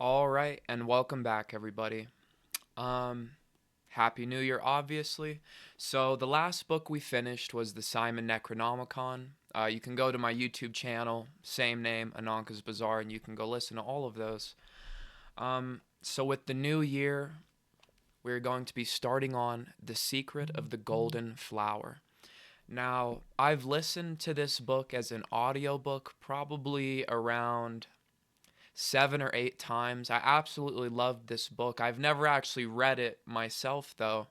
All right, and welcome back, everybody. Um, Happy New Year, obviously. So the last book we finished was the Simon Necronomicon. You can go to my YouTube channel, same name, Ananka's Bazaar, and you can go listen to all of those. So with the new year, we're going to be starting on The Secret of the Golden Flower. Now, I've listened to this book as an audiobook probably around 7 or 8 times. I absolutely loved this book. I've never actually read it myself, though,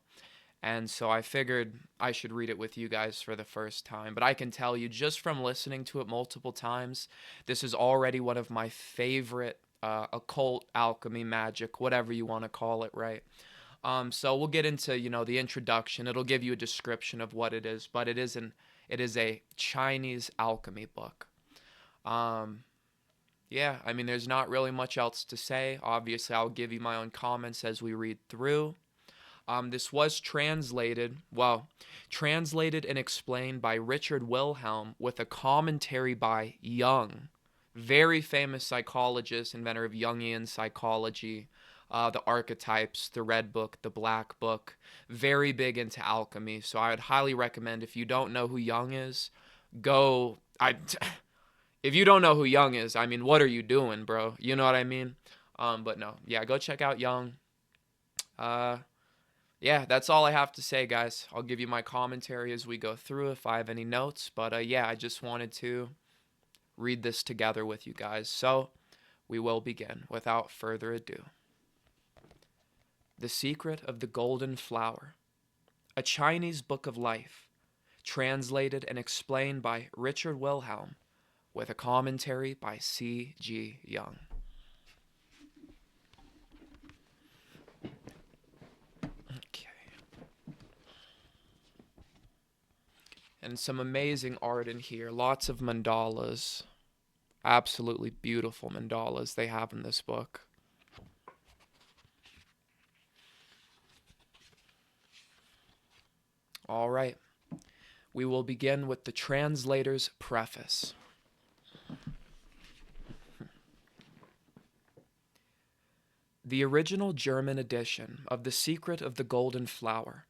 and so I figured I should read it with you guys for the first time. But I can tell you, just from listening to it multiple times, this is already one of my favorite occult, alchemy, magic, whatever you want to call it, right? So we'll get into the introduction. It'll give you a description of what it is, but it is a Chinese alchemy book. Um, yeah, I mean, there's not really much else to say. Obviously, I'll give you my own comments as we read through. This was translated and explained by Richard Wilhelm with a commentary by Jung, very famous psychologist, inventor of Jungian psychology, the archetypes, the red book, the black book, very big into alchemy. So I would highly recommend, if you don't know who Jung is, go. If you don't know who Jung is, I mean, what are you doing, bro? You know what I mean? But no, yeah, go check out Jung. Uh, yeah, that's all I have to say, guys. I'll give you my commentary as we go through if I have any notes. But yeah, I just wanted to read this together with you guys. So we will begin without further ado. The Secret of the Golden Flower, a Chinese book of life, translated and explained by Richard Wilhelm, with a commentary by C.G. Jung. Okay. And some amazing art in here. Lots of mandalas. Absolutely beautiful mandalas they have in this book. All right. We will begin with the translator's preface. The original German edition of The Secret of the Golden Flower,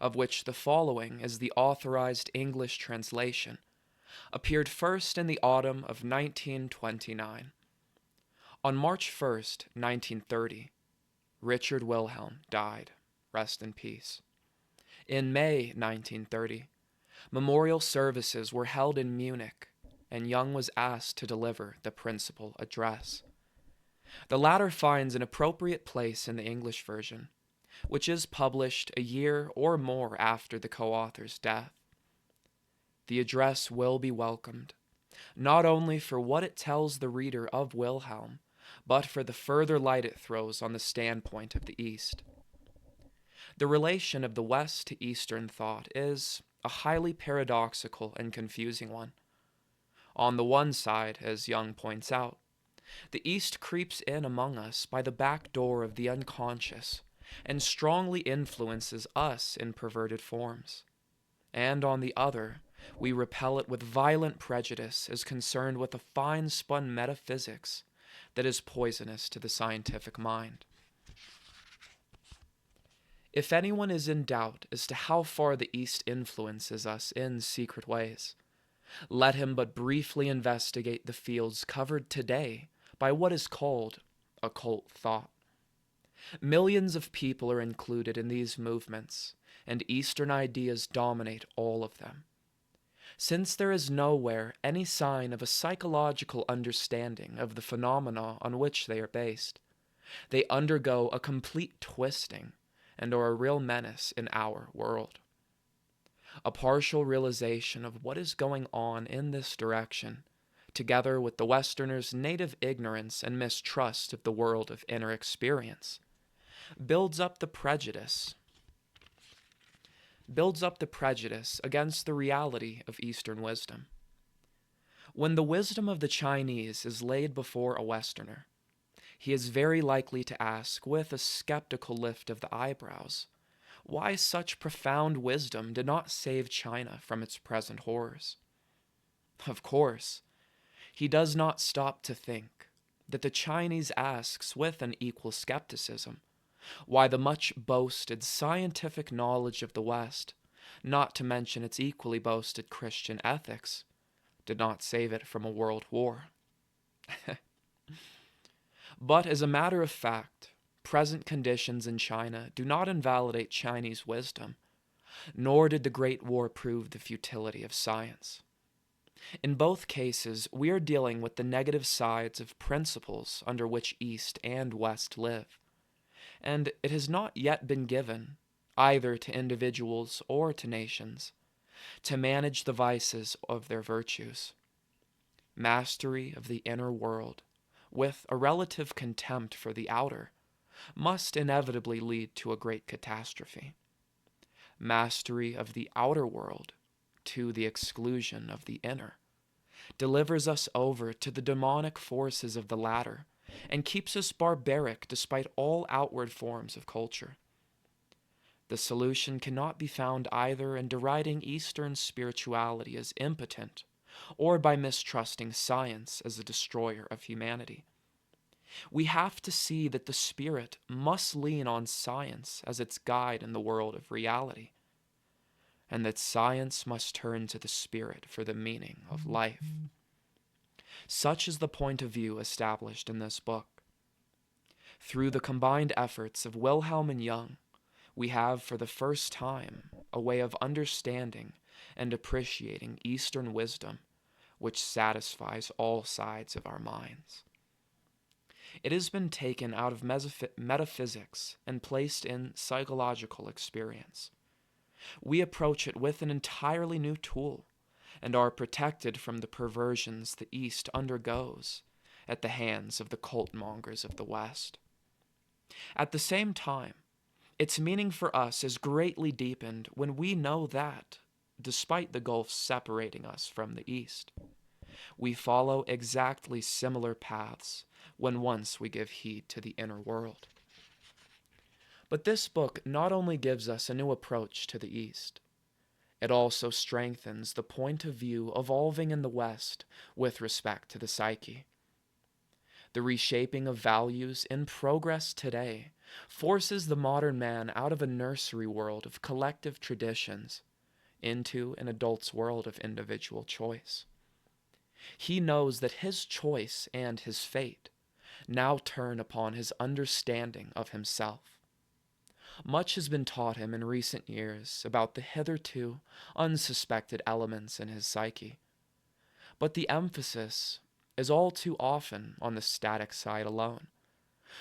of which the following is the authorized English translation, appeared first in the autumn of 1929. On March 1st, 1930, Richard Wilhelm died. Rest in peace. In May 1930, memorial services were held in Munich, and Jung was asked to deliver the principal address. The latter finds an appropriate place in the English version, which is published a year or more after the co-author's death. The address will be welcomed, not only for what it tells the reader of Wilhelm, but for the further light it throws on the standpoint of the East. The relation of the West to Eastern thought is a highly paradoxical and confusing one. On the one side, as Jung points out, the East creeps in among us by the back door of the unconscious and strongly influences us in perverted forms. And on the other, we repel it with violent prejudice as concerned with a fine-spun metaphysics that is poisonous to the scientific mind. If anyone is in doubt as to how far the East influences us in secret ways, let him but briefly investigate the fields covered today by what is called occult thought. Millions of people are included in these movements, and Eastern ideas dominate all of them. Since there is nowhere any sign of a psychological understanding of the phenomena on which they are based, they undergo a complete twisting and are a real menace in our world. A partial realization of what is going on in this direction, together with the Westerner's native ignorance and mistrust of the world of inner experience, builds up the prejudice against the reality of Eastern wisdom. When the wisdom of the Chinese is laid before a Westerner, he is very likely to ask, with a skeptical lift of the eyebrows, why such profound wisdom did not save China from its present horrors. Of course, he does not stop to think that the Chinese asks with an equal skepticism why the much boasted scientific knowledge of the West, not to mention its equally boasted Christian ethics, did not save it from a world war. But as a matter of fact, present conditions in China do not invalidate Chinese wisdom, nor did the Great War prove the futility of science. In both cases, we are dealing with the negative sides of principles under which East and West live, and it has not yet been given, either to individuals or to nations, to manage the vices of their virtues. Mastery of the inner world, with a relative contempt for the outer, must inevitably lead to a great catastrophe. Mastery of the outer world, to the exclusion of the inner, delivers us over to the demonic forces of the latter, and keeps us barbaric despite all outward forms of culture. The solution cannot be found either in deriding Eastern spirituality as impotent, or by mistrusting science as a destroyer of humanity. We have to see that the spirit must lean on science as its guide in the world of reality, and that science must turn to the spirit for the meaning of life. Such is the point of view established in this book. Through the combined efforts of Wilhelm and Jung, we have for the first time a way of understanding and appreciating Eastern wisdom which satisfies all sides of our minds. It has been taken out of metaphysics and placed in psychological experience. We approach it with an entirely new tool and are protected from the perversions the East undergoes at the hands of the cult-mongers of the West. At the same time, its meaning for us is greatly deepened when we know that, despite the gulfs separating us from the East, we follow exactly similar paths when once we give heed to the inner world. But this book not only gives us a new approach to the East, it also strengthens the point of view evolving in the West with respect to the psyche. The reshaping of values in progress today forces the modern man out of a nursery world of collective traditions into an adult's world of individual choice. He knows that his choice and his fate now turn upon his understanding of himself. Much has been taught him in recent years about the hitherto unsuspected elements in his psyche, but the emphasis is all too often on the static side alone,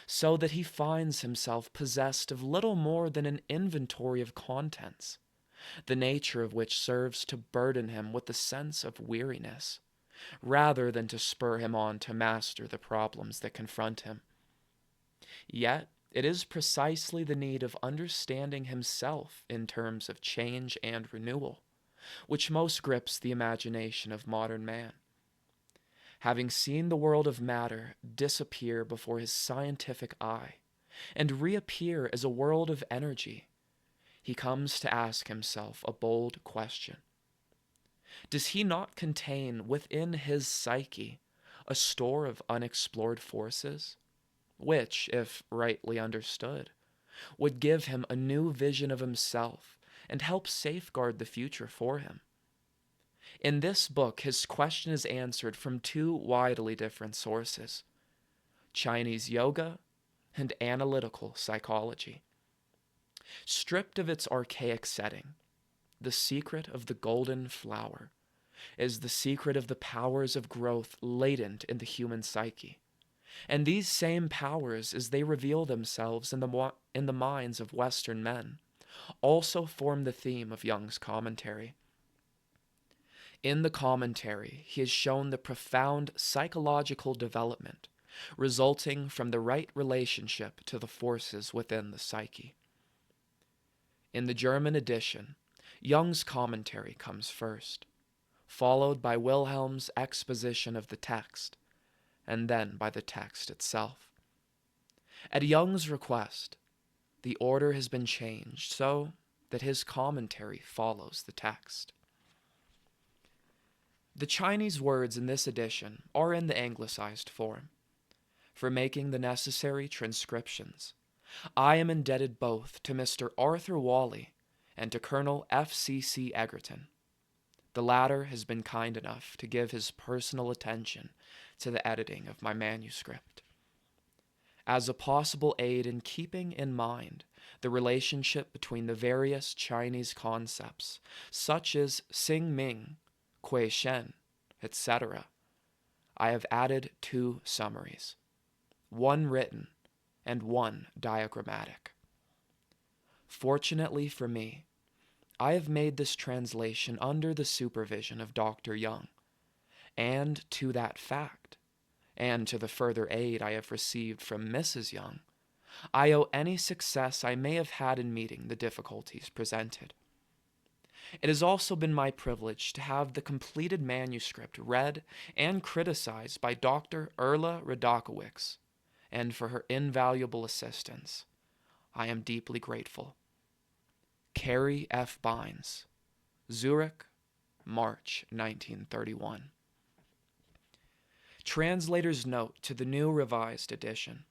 so that he finds himself possessed of little more than an inventory of contents, the nature of which serves to burden him with a sense of weariness, rather than to spur him on to master the problems that confront him. Yet, it is precisely the need of understanding himself in terms of change and renewal, which most grips the imagination of modern man. Having seen the world of matter disappear before his scientific eye and reappear as a world of energy, he comes to ask himself a bold question. Does he not contain within his psyche a store of unexplored forces, which, if rightly understood, would give him a new vision of himself and help safeguard the future for him? In this book, his question is answered from two widely different sources: Chinese yoga and analytical psychology. Stripped of its archaic setting, the secret of the golden flower is the secret of the powers of growth latent in the human psyche. And these same powers, as they reveal themselves in the minds of Western men, also form the theme of Jung's commentary. In the commentary, he has shown the profound psychological development resulting from the right relationship to the forces within the psyche. In the German edition, Jung's commentary comes first, followed by Wilhelm's exposition of the text, and then by the text itself. At Jung's request, the order has been changed so that his commentary follows the text. The Chinese words in this edition are in the anglicized form. for making the necessary transcriptions. I am indebted both to Mr. Arthur Wally and to Colonel F.C.C. Egerton. The latter has been kind enough to give his personal attention to the editing of my manuscript. As a possible aid in keeping in mind the relationship between the various Chinese concepts, such as Xing Ming, Kui Shen, etc., I have added 2 summaries, one written and one diagrammatic. Fortunately for me, I have made this translation under the supervision of Dr. Jung, and to that fact, and to the further aid I have received from Mrs. Jung, I owe any success I may have had in meeting the difficulties presented. It has also been my privilege to have the completed manuscript read and criticized by Dr. Erla Radakowicz, and for her invaluable assistance, I am deeply grateful. Carrie F. Bynes, Zurich, March 1931. Translator's note to the new revised edition.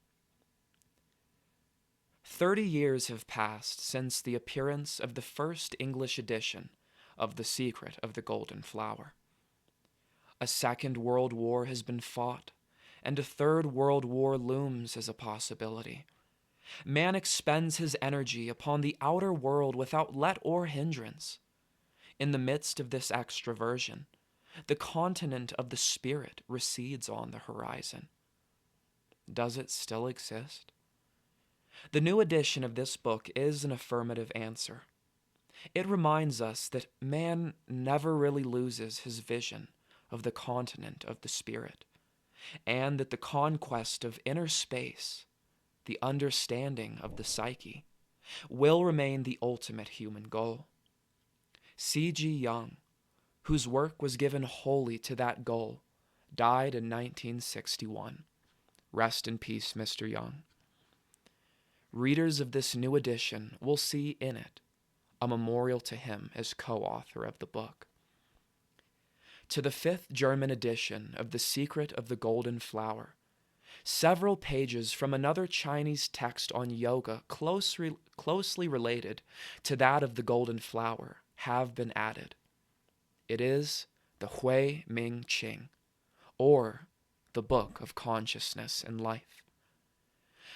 30 years have passed since the appearance of the first English edition of The Secret of the Golden Flower. A second world war has been fought, and a third world war looms as a possibility. Man expends his energy upon the outer world without let or hindrance. In the midst of this extraversion, the continent of the spirit recedes on the horizon. Does it still exist? The new edition of this book is an affirmative answer. It reminds us that man never really loses his vision of the continent of the spirit, and that the conquest of inner space, the understanding of the psyche, will remain the ultimate human goal. C.G. Jung, whose work was given wholly to that goal, died in 1961. Rest in peace, Mr. Jung. Readers of this new edition will see in it a memorial to him as co-author of the book. To the 5th German edition of The Secret of the Golden Flower, several pages from another Chinese text on yoga closely related to that of the Golden Flower have been added. It is the Hui Ming Qing, or the Book of Consciousness and Life.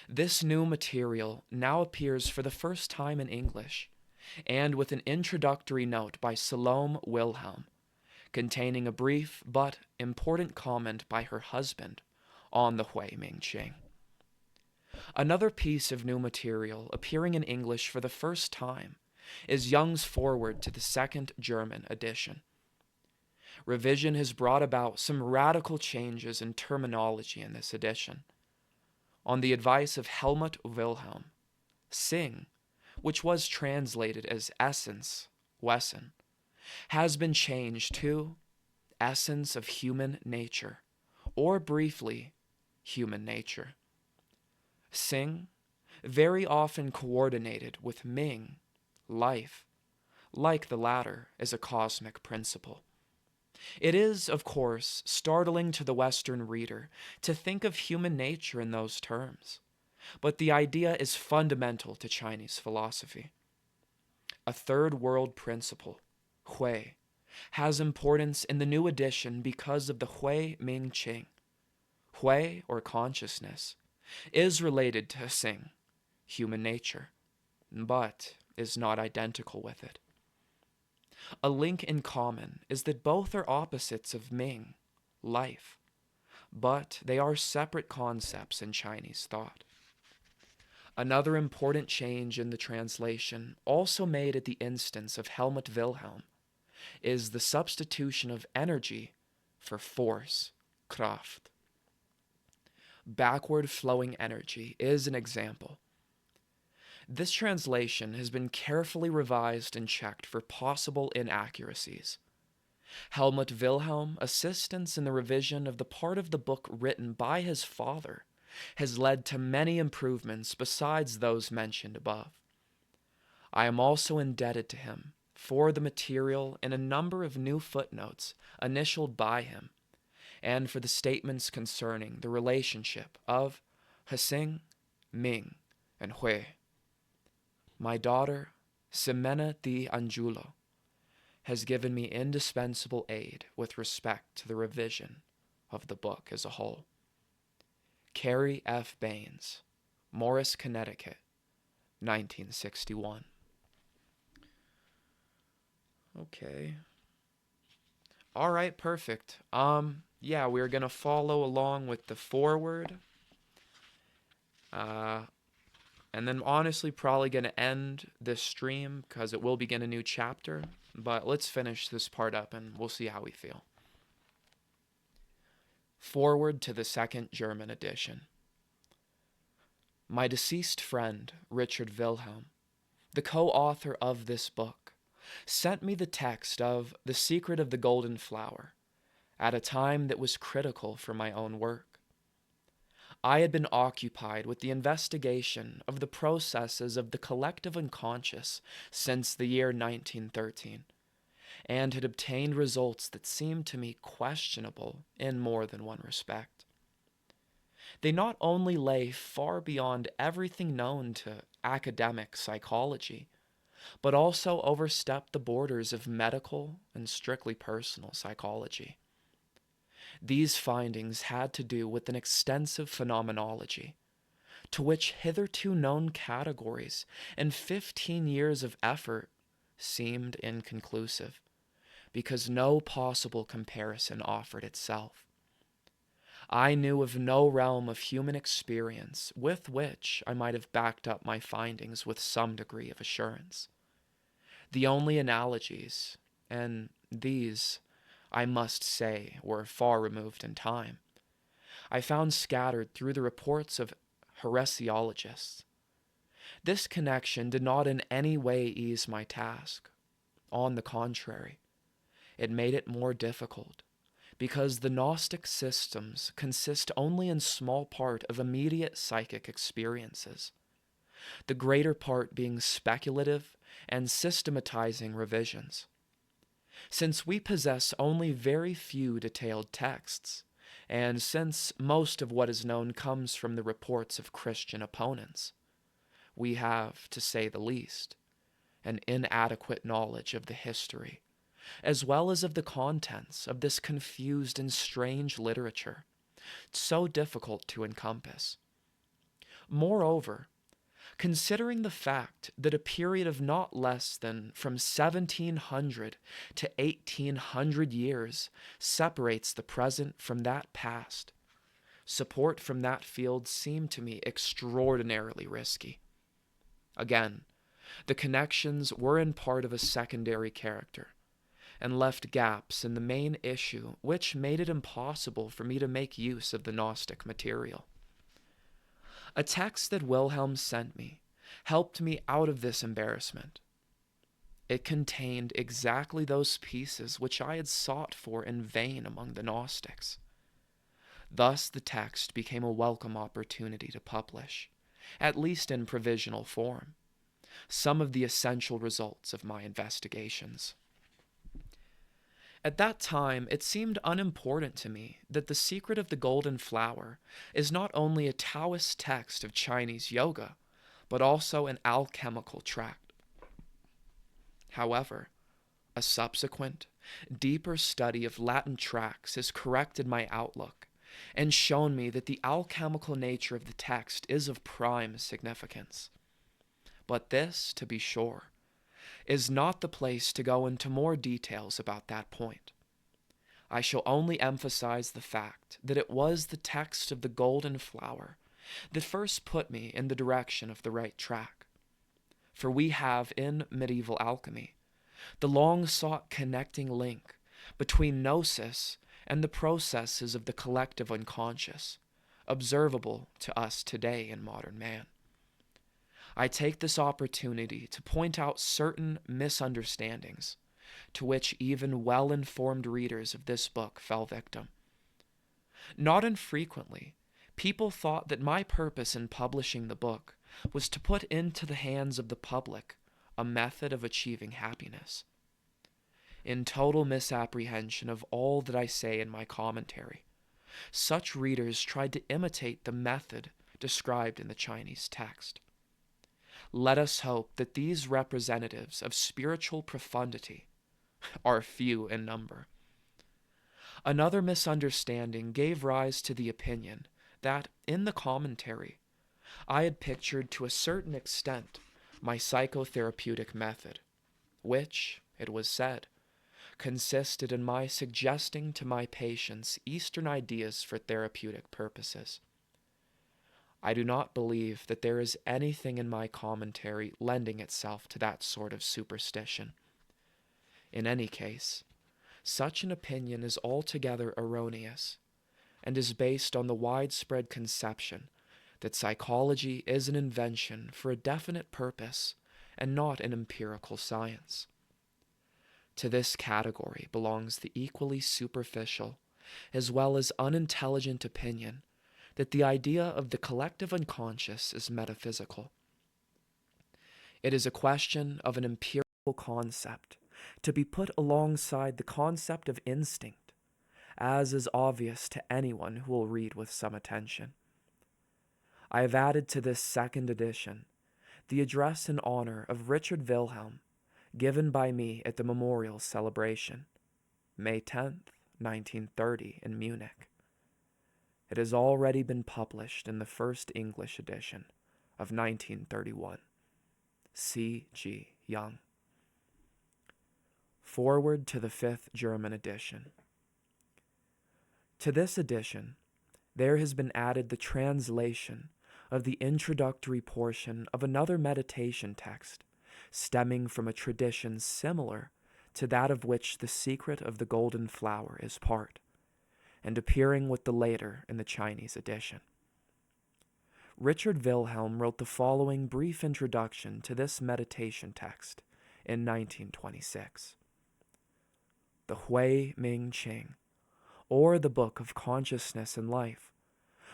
This new material now appears for the first time in English, and with an introductory note by Salome Wilhelm, containing a brief but important comment by her husband on the Hui Ming Qing. Another piece of new material appearing in English for the first time is Jung's foreword to the 2nd German edition. Revision has brought about some radical changes in terminology in this edition. On the advice of Helmut Wilhelm, Sing, which was translated as essence, Wesen, has been changed to essence of human nature, or briefly, human nature. Sing, very often coordinated with Ming, life, like the latter, is a cosmic principle. It is, of course, startling to the Western reader to think of human nature in those terms, but the idea is fundamental to Chinese philosophy. A third world principle, Hui, has importance in the new edition because of the Hui Ming Qing. Hui, or consciousness, is related to Xing, human nature, but is not identical with it. A link in common is that both are opposites of Ming, life, but they are separate concepts in Chinese thought. Another important change in the translation, also made at the instance of Helmut Wilhelm, is the substitution of energy for force, Kraft. Backward flowing energy is an example. This translation has been carefully revised and checked for possible inaccuracies. Helmut Wilhelm's assistance in the revision of the part of the book written by his father has led to many improvements besides those mentioned above. I am also indebted to him for the material in a number of new footnotes initialed by him, and for the statements concerning the relationship of Hsing, Ming, and Hui. My daughter, Ximena de Angulo, has given me indispensable aid with respect to the revision of the book as a whole. Carrie F. Baines, Morris, Connecticut, 1961. Okay. All right, perfect. Yeah, we're gonna follow along with the foreword. And then honestly probably gonna end this stream because it will begin a new chapter. But let's finish this part up and we'll see how we feel. Foreword to the second German edition. My deceased friend, Richard Wilhelm, the co-author of this book, sent me the text of The Secret of the Golden Flower at a time that was critical for my own work. I had been occupied with the investigation of the processes of the collective unconscious since the year 1913, and had obtained results that seemed to me questionable in more than one respect. They not only lay far beyond everything known to academic psychology, but also overstepped the borders of medical and strictly personal psychology. These findings had to do with an extensive phenomenology, to which hitherto known categories and 15 years of effort seemed inconclusive, because no possible comparison offered itself. I knew of no realm of human experience with which I might have backed up my findings with some degree of assurance. The only analogies, and these, I must say, were far removed in time, I found scattered through the reports of heresiologists. This connection did not in any way ease my task. On the contrary, it made it more difficult, because the Gnostic systems consist only in small part of immediate psychic experiences, the greater part being speculative and systematizing revisions. Since we possess only very few detailed texts, and since most of what is known comes from the reports of Christian opponents, we have, to say the least, an inadequate knowledge of the history, as well as of the contents of this confused and strange literature, so difficult to encompass. Moreover, considering the fact that a period of not less than from 1700 to 1800 years separates the present from that past, support from that field seemed to me extraordinarily risky. Again, the connections were in part of a secondary character, and left gaps in the main issue which made it impossible for me to make use of the Gnostic material. A text that Wilhelm sent me helped me out of this embarrassment. It contained exactly those pieces which I had sought for in vain among the Gnostics. Thus the text became a welcome opportunity to publish, at least in provisional form, some of the essential results of my investigations. At that time, it seemed unimportant to me that The Secret of the Golden Flower is not only a Taoist text of Chinese yoga, but also an alchemical tract. However, a subsequent, deeper study of Latin tracts has corrected my outlook and shown me that the alchemical nature of the text is of prime significance. But this, to be sure, is not the place to go into more details about that point. I shall only emphasize the fact that it was the text of the Golden Flower that first put me in the direction of the right track. For we have in medieval alchemy the long-sought connecting link between gnosis and the processes of the collective unconscious, observable to us today in modern man. I take this opportunity to point out certain misunderstandings to which even well-informed readers of this book fell victim. Not infrequently, people thought that my purpose in publishing the book was to put into the hands of the public a method of achieving happiness. In total misapprehension of all that I say in my commentary, such readers tried to imitate the method described in the Chinese text. Let us hope that these representatives of spiritual profundity are few in number. Another misunderstanding gave rise to the opinion that, in the commentary, I had pictured to a certain extent my psychotherapeutic method, which, it was said, consisted in my suggesting to my patients Eastern ideas for therapeutic purposes. I do not believe that there is anything in my commentary lending itself to that sort of superstition. In any case, such an opinion is altogether erroneous, and is based on the widespread conception that psychology is an invention for a definite purpose and not an empirical science. To this category belongs the equally superficial as well as unintelligent opinion that the idea of the collective unconscious is metaphysical. It is a question of an empirical concept to be put alongside the concept of instinct, as is obvious to anyone who will read with some attention. I have added to this second edition the address in honor of Richard Wilhelm, given by me at the memorial celebration, May 10th, 1930, in Munich. It has already been published in the first English edition of 1931. C. G. Jung. Foreword to the fifth German edition. To this edition, there has been added the translation of the introductory portion of another meditation text stemming from a tradition similar to that of which The Secret of the Golden Flower is part, and appearing with the later in the Chinese edition. Richard Wilhelm wrote the following brief introduction to this meditation text in 1926. The Hui Ming Ching, or the Book of Consciousness and Life,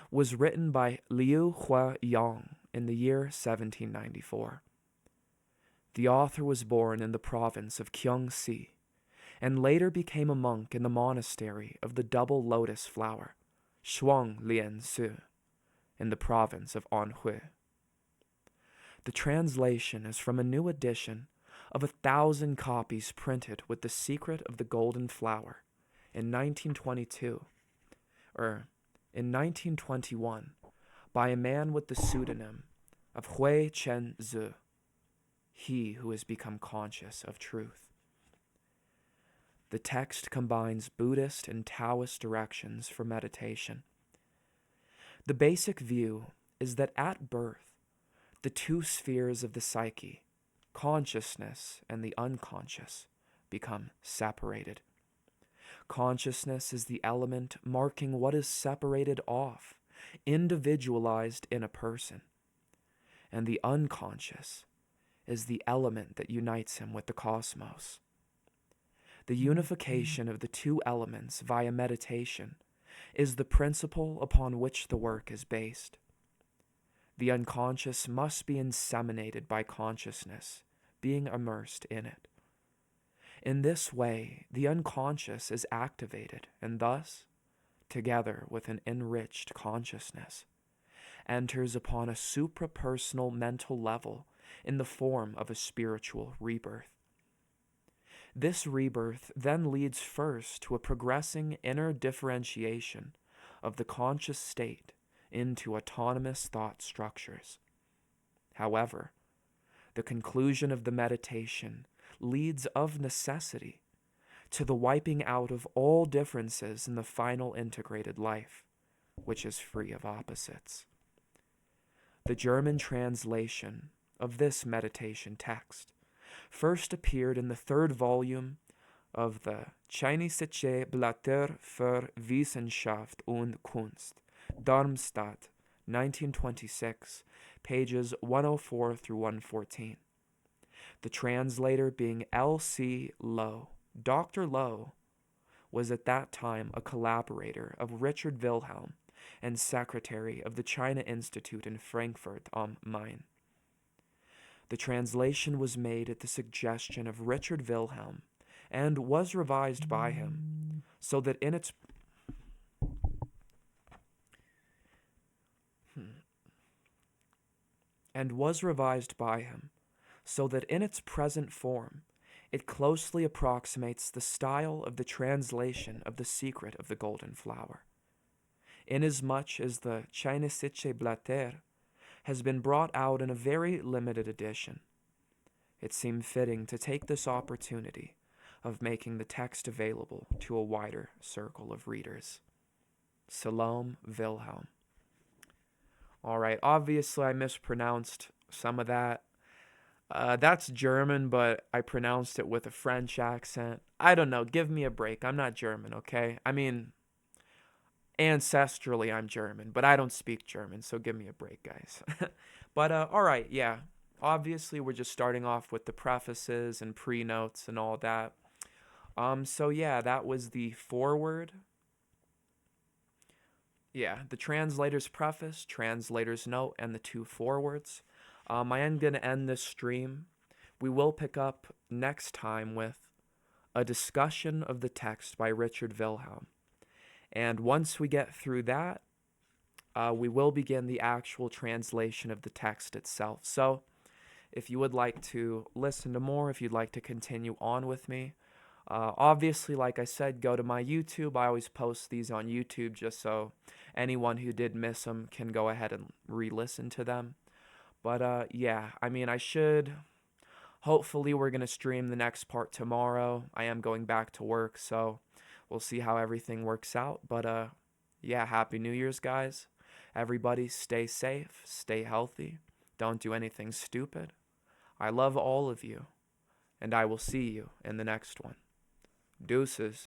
was written by Liu Huayang in the year 1794. The author was born in the province of Jiangxi, and later became a monk in the monastery of the Double Lotus Flower, Shuang Lian Su, in the province of Anhui. The translation is from a new edition of 1,000 copies printed with The Secret of the Golden Flower in 1921, by a man with the pseudonym of Hui Chen Zu, he who has become conscious of truth. The text combines Buddhist and Taoist directions for meditation. The basic view is that at birth, the two spheres of the psyche, consciousness and the unconscious, become separated. Consciousness is the element marking what is separated off, individualized in a person, and the unconscious is the element that unites him with the cosmos. The unification of the two elements via meditation is the principle upon which the work is based. The unconscious must be inseminated by consciousness, being immersed in it. In this way, the unconscious is activated and thus, together with an enriched consciousness, enters upon a suprapersonal mental level in the form of a spiritual rebirth. This rebirth then leads first to a progressing inner differentiation of the conscious state into autonomous thought structures. However, the conclusion of the meditation leads of necessity to the wiping out of all differences in the final integrated life, which is free of opposites. The German translation of this meditation text first appeared in the third volume of the Chinesische Blätter für Wissenschaft und Kunst, Darmstadt, 1926, pages 104 through 114. The translator being L.C. Lowe. Dr. Lowe was at that time a collaborator of Richard Wilhelm and secretary of the China Institute in Frankfurt am Main. The translation was made at the suggestion of Richard Wilhelm and was revised by him, so that in its and was revised by him, so that in its present form it closely approximates the style of the translation of The Secret of the Golden Flower, inasmuch as the Chinesitche Blatter has been brought out in a very limited edition. It seemed fitting to take this opportunity of making the text available to a wider circle of readers. Salome Wilhelm. Alright, obviously I mispronounced some of that. That's German, but I pronounced it with a French accent. I don't know, give me a break. I'm not German, okay? I mean, ancestrally I'm German, but I don't speak German, so give me a break, guys. But, alright, yeah. Obviously, we're just starting off with the prefaces and pre-notes and all that. So yeah, that was the foreword. Yeah, the translator's preface, translator's note, and the two forewords. I am going to end this stream. We will pick up next time with a discussion of the text by Richard Wilhelm. And once we get through that, we will begin the actual translation of the text itself. So, if you would like to listen to more, if you'd like to continue on with me, obviously, like I said, go to my YouTube. I always post these on YouTube just so anyone who did miss them can go ahead and re-listen to them. But yeah, I mean, hopefully we're going to stream the next part tomorrow. I am going back to work, so we'll see how everything works out. But yeah, Happy New Year's, guys. Everybody stay safe, stay healthy, don't do anything stupid. I love all of you, and I will see you in the next one. Deuces.